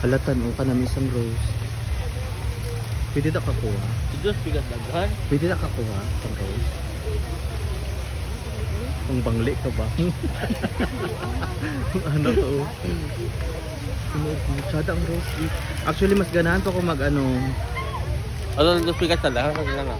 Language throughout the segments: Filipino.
Halatan o ka namin isang rose. Pwede na kakuha. Diyos, bigat daghan. Pwede na kakuha isang rose. Ang bangli ka ba? Ano to? Masyada ang rose. Actually, mas ganahan pa kung mag ano. Ano, Diyos, bigat sa lahat. Ano na?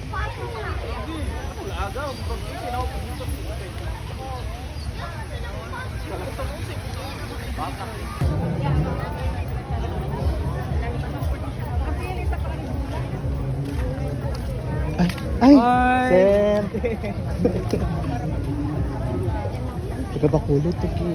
Ay! Hi! Sir! Ika ba kulot ito ki?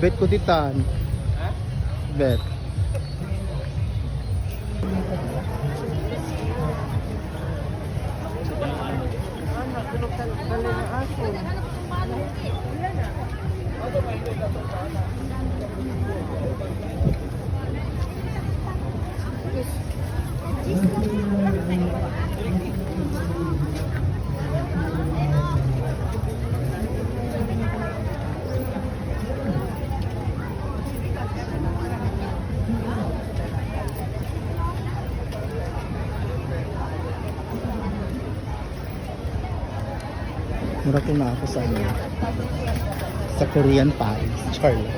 Bet ko titan. Bet. Mura ko na ako sa ano, sa Korean Paris, Charlotte.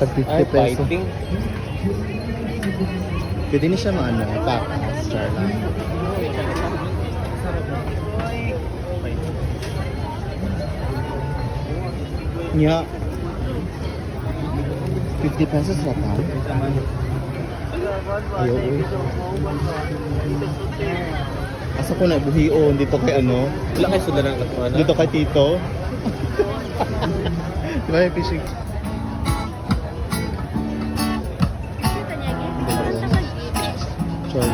Tag 50 peso. Pwede na siya maano, pakas, Charlotte. Nya. 50 pesos na pa. Ayaw eh. Asa ko na buhion dito kay ano? Wala kayo sila ng katuwa na? Dito kay Tito. Diba yung fishing? Sure.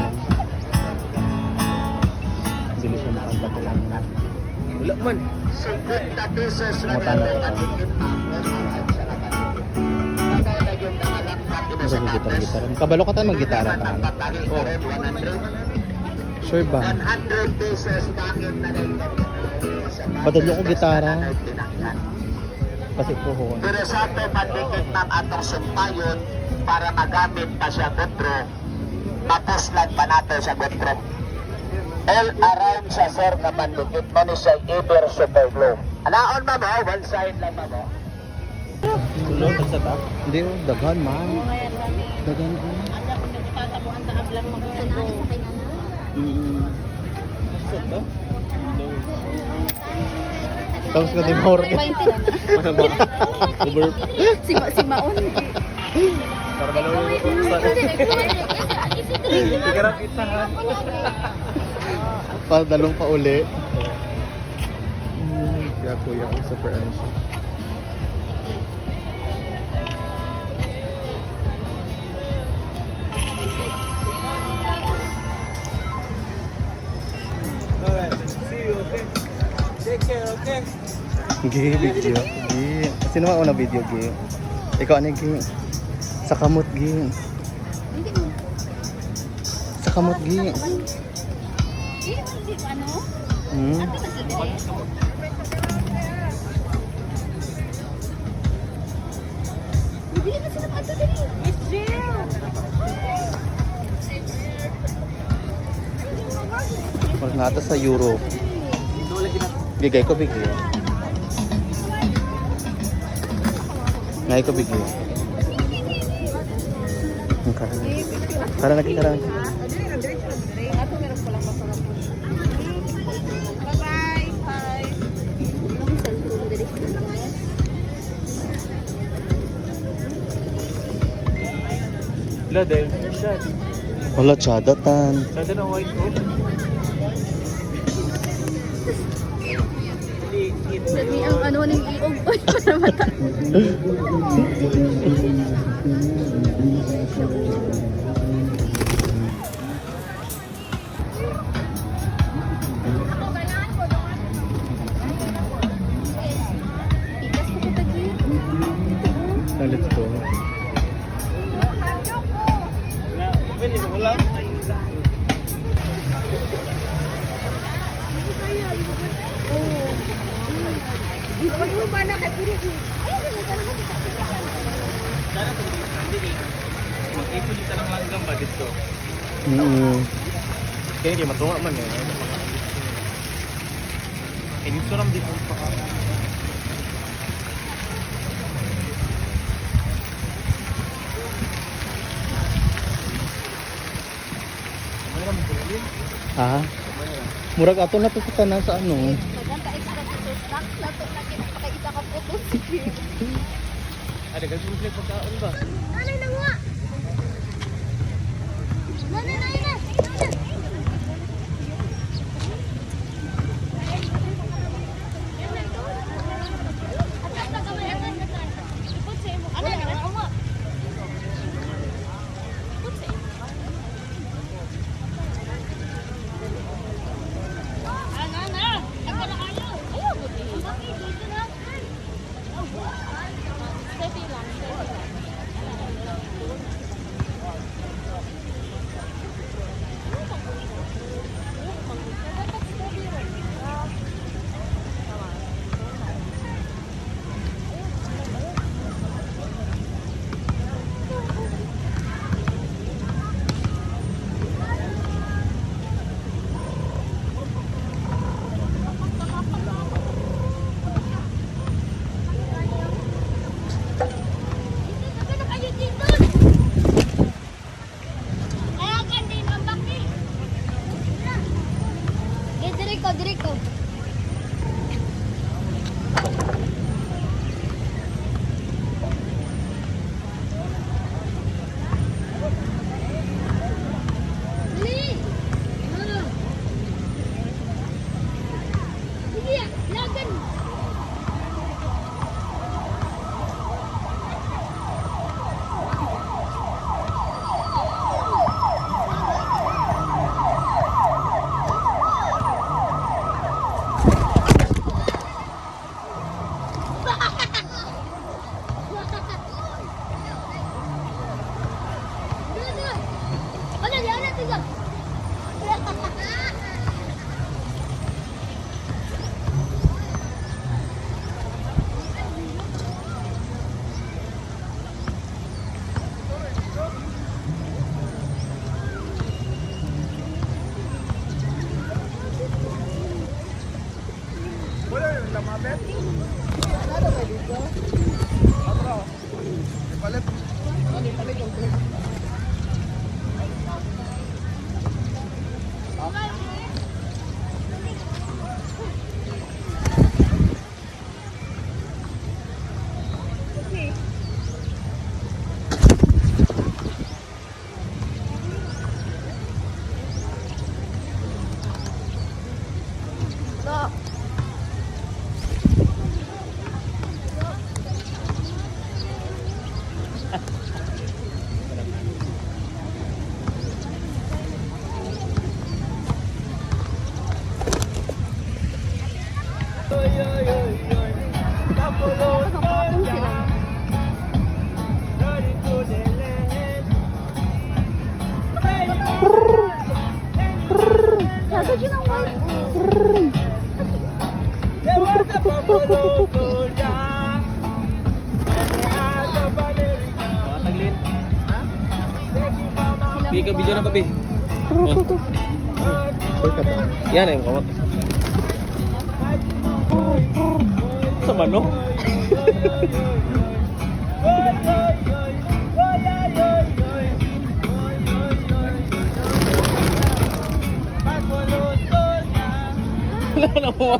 Hindi siya makanta ko lang. Wala man. Matana ka pa. Masa ko gitar-gitar. Kabalo ka tayo mag-gitara ka. Oh. Sure ba? Padalo ko gitara. Kasi po ko. Pero sa ato pandikit ng atong sumpayon para magamit pa siya gutro, mapuslan pa nato sa gutro. All around sa sir na pandikit mo ni sa Iber Super Glue. Alaon ba mo? One side lang ba mo? Tulog sa top. Hindi, daghan man. Daghan man. Tapos ka di more. Ano ba? Uber. Si Maon. Para balong yung Ikarap isahan. Padalong pa uli. Kaya kuya ko sa Perensia. Gi, video. Gi. Sino ba una video, Gi? Ikaw ano, Gi? Sa kamot, Gi. Sa kamot, Gi. Ano? Hmm? Hindi na sila pato dali. Miss Jill! Mas nata sa Europe. Bigay ko bigay. Ngay ko bigay. Ang karang. Karang lagi karang. Wala dahil siya. Wala, tsadatan. Sada ng white coat. Dami ang ano ng iog. Oy, para mata. Tigas ko tagi. Let's go. Pwede mo lang. Iwan mo ba na kapiri? Mag-ipon dito ng langgam ba dito? Kaya kayo matunga man eh. Eh, dito ram dito pa ka. Mayroon mo pala din? Ah, murag ato na to sa tanan sa ano. Maganda extra dito stock. Lato na kinapakaita ka po. Ada kasi simple pagkaon ba? Nanay na nga! Nanay na! Dirico. Dili. Sige, lagan. Bigyan ka video na papi. Yan yung kamot. Sa manok? Wala na mo.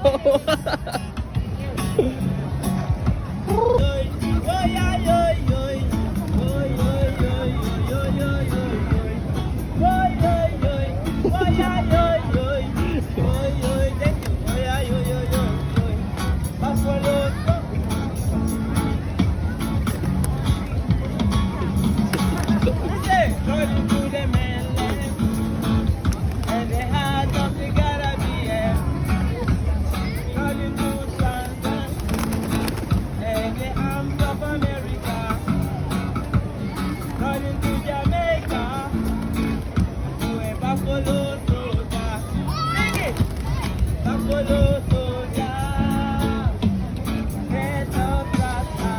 According to the mainland and the heart of the Caribbean, according to London and the arms of America, according to Jamaica, to a buffalo soldier. Sing it! Buffalo soldier, head of Rasta.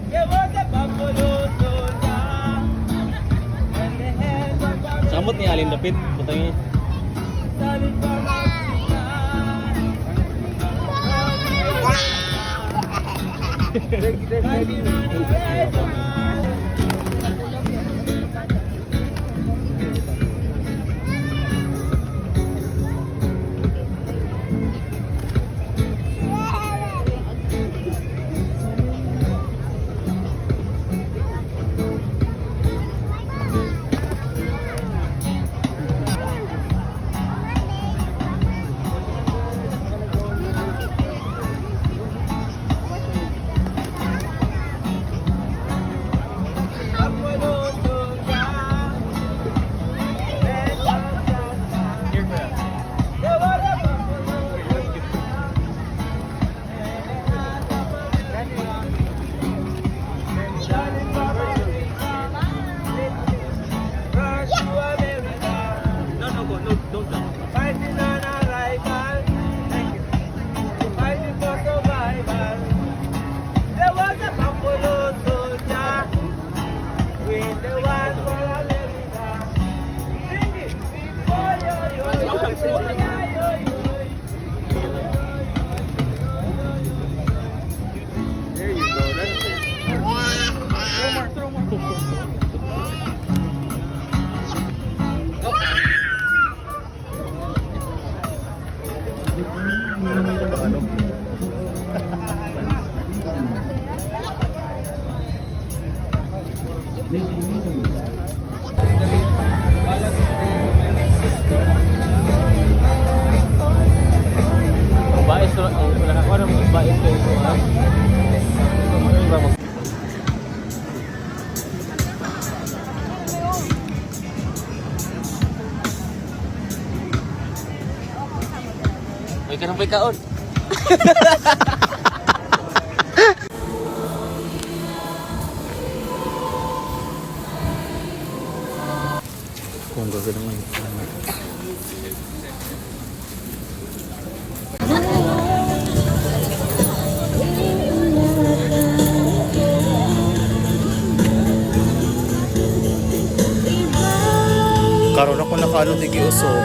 There was a buffalo soldier and the head of America. Samot ni Alin Dapit, butangin. Started from Africa. Fighting on the red man. Buffalo soldier, head of Rasta. There was a buffalo soldier and the heart of America. Started from Africa, rushed to America. Fighting on arrival, fighting for survival. There was a buffalo soldier with the one for America. Sing it! Oh, yo, yo, yo, yo, yo, yo. There you go. That's it. Throw more. Bais to, wala ka ano mo bais ko ito. Ha? Iba mo. May kanang may kaon. Kung gagawin naman. Karon ako nakaano di giusog.